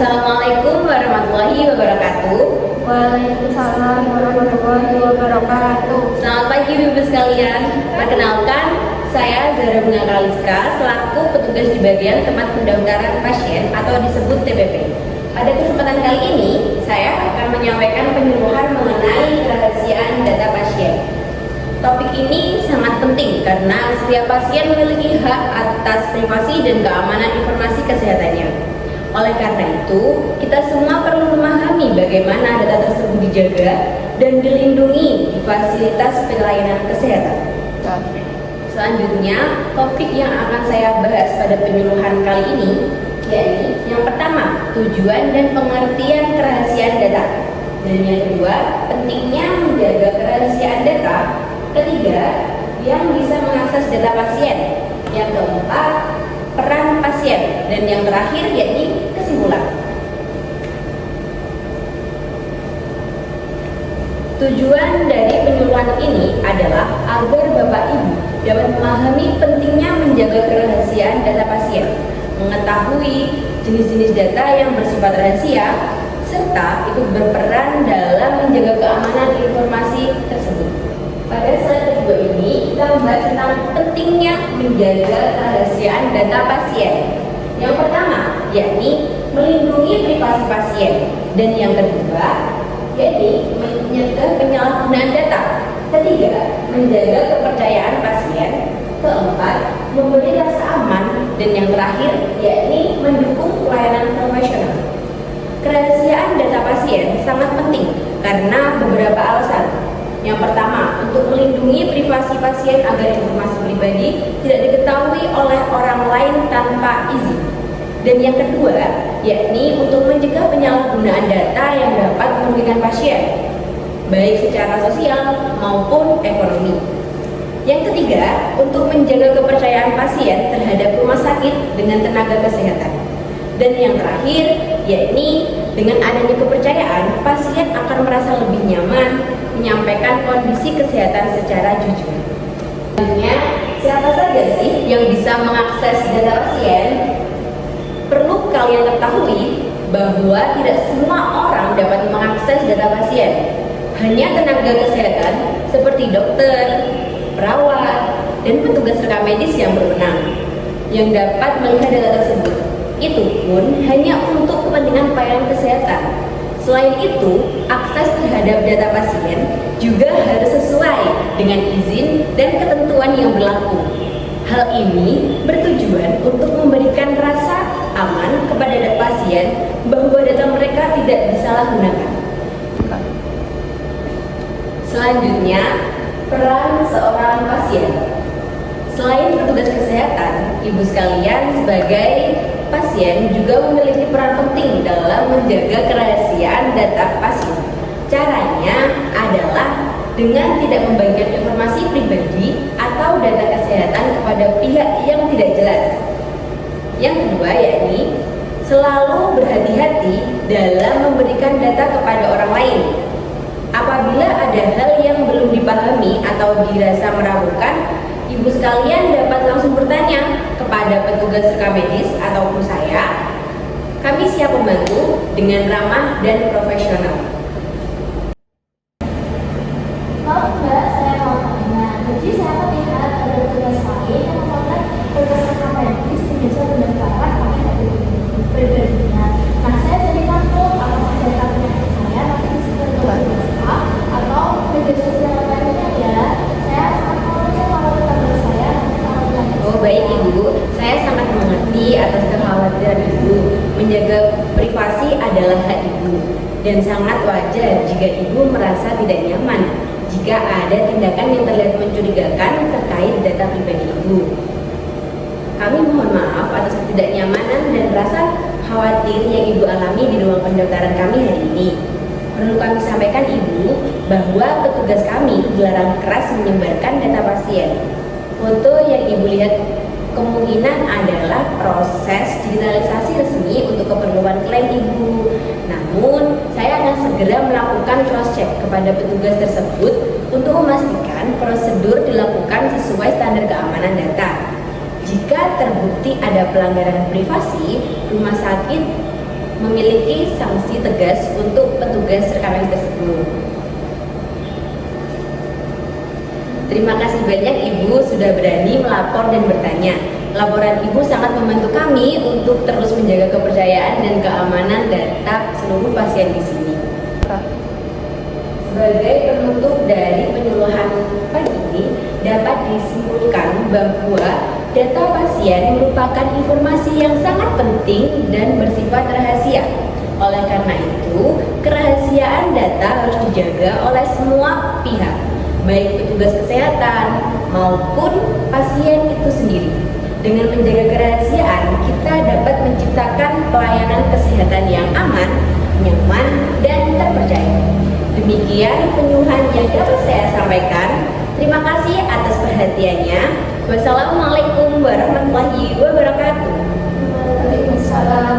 Assalamualaikum warahmatullahi wabarakatuh. Waalaikumsalam warahmatullahi wabarakatuh. Selamat pagi Ibu sekalian. Perkenalkan, saya Zahra Bunga Kaliska selaku petugas di bagian tempat pendaftaran pasien atau disebut TPP. Pada kesempatan kali ini, saya akan menyampaikan penyuluhan mengenai kerahasiaan data pasien. Topik ini sangat penting karena setiap pasien memiliki hak atas privasi dan keamanan informasi kesehatannya. Oleh karena itu, kita semua perlu memahami bagaimana data tersebut dijaga dan dilindungi di fasilitas pelayanan kesehatan. Selanjutnya, topik yang akan saya bahas pada penyuluhan kali ini yakni yang pertama, tujuan dan pengertian kerahasiaan data. Dan yang kedua, pentingnya menjaga kerahasiaan data. Ketiga, yang bisa mengakses data pasien. Yang keempat, peran pasien. Dan yang terakhir yakni kesimpulan. Tujuan dari penyuluhan ini adalah agar Bapak Ibu dapat memahami pentingnya menjaga kerahasiaan data pasien, mengetahui jenis-jenis data yang bersifat rahasia, serta ikut berperan dalam menjaga keamanan informasi tersebut. Pada slide kedua ini, kita membahas tentang pentingnya menjaga kerahasiaan data pasien. Yang pertama, yakni melindungi privasi pasien. Dan yang kedua, yakni mencegah penyalahgunaan data. Ketiga, menjaga kepercayaan pasien. Keempat, memberi rasa aman. Dan yang terakhir, yakni mendukung pelayanan profesional. Kerahasiaan data pasien sangat penting karena beberapa alasan. Yang pertama, untuk melindungi privasi pasien agar informasi pribadi tidak diketahui oleh orang lain tanpa izin. Dan yang kedua, yakni untuk mencegah penyalahgunaan data yang dapat merugikan pasien, baik secara sosial maupun ekonomi. Yang ketiga, untuk menjaga kepercayaan pasien terhadap rumah sakit dengan tenaga kesehatan. Dan yang terakhir, yakni dengan adanya kepercayaan, pasien akan merasa lebih nyaman menyampaikan kondisi kesehatan secara jujur. Selanjutnya, siapa saja sih yang bisa mengakses data pasien? Perlu kalian ketahui bahwa tidak semua orang dapat mengakses data pasien. Hanya tenaga kesehatan seperti dokter, perawat, dan petugas rekam medis yang berwenang yang dapat melihat data tersebut. Itu pun hanya untuk kepentingan pelayanan kesehatan. Selain itu, akses terhadap data pasien juga harus sesuai dengan izin dan ketentuan yang berlaku. Hal ini bertujuan untuk memberikan rasa aman kepada pasien bahwa data mereka tidak disalahgunakan. Selanjutnya, peran seorang pasien. Selain petugas kesehatan, ibu sekalian sebagai pasien juga memiliki peran penting dalam menjaga kerahasiaan data pasien. Caranya adalah dengan tidak membagikan informasi pribadi atau data kesehatan kepada pihak yang tidak jelas. Yang kedua yakni selalu berhati-hati dalam memberikan data kepada orang lain. Apabila ada hal yang belum dipahami atau dirasa meragukan, ibu sekalian dapat langsung bertanya kepada petugas rekam medis ataupun saya. Kami siap membantu dengan ramah dan profesional. Maaf Mbak, saya mau tanya. Jadi saya melihat ada tugas lain yang memotret tugas rekam medis di meja pendaftaran pakai data pribadinya. Nah, saya jadi takut apakah data penyakit saya nanti disimpan ke WhatsApp atau media sosial lainnya ya. Saya sangat khawatir kalau tetangga saya nanti tahu penyakit. Oh baik Ibu, saya sangat mengerti atas kekhawatiran Ibu. Menjaga privasi adalah hak Ibu dan sangat wajar jika Ibu merasa tidak nyaman jika ada tindakan yang terlihat mencurigakan terkait data pribadi Ibu. Kami mohon maaf atas ketidaknyamanan dan rasa khawatir yang Ibu alami di ruang pendaftaran kami hari ini. Perlu kami sampaikan Ibu bahwa petugas kami dilarang keras menyebarkan data pasien. Foto yang Ibu lihat kemungkinan adalah proses digitalisasi resmi untuk keperluan klaim Ibu. Namun, saya akan segera melakukan cross check kepada petugas tersebut untuk memastikan prosedur dilakukan sesuai standar keamanan data. Jika terbukti ada pelanggaran privasi, rumah sakit memiliki sanksi tegas untuk petugas rekaman tersebut. Terima kasih banyak Ibu sudah berani melapor dan bertanya. Laporan Ibu sangat membantu kami untuk terus menjaga kepercayaan dan keamanan data seluruh pasien di sini. Sebagai penutup dari penyuluhan pagi ini, dapat disimpulkan bahwa data pasien merupakan informasi yang sangat penting dan bersifat rahasia. Oleh karena itu, kerahasiaan data harus dijaga oleh semua pihak, baik petugas kesehatan maupun pasien itu sendiri. Dengan menjaga kerahasiaan, kita dapat menciptakan pelayanan kesehatan yang aman, nyaman, dan terpercaya. Demikian penyuluhan yang dapat saya sampaikan. Terima kasih atas perhatiannya. Wassalamualaikum warahmatullahi wabarakatuh. Waalaikumsalam.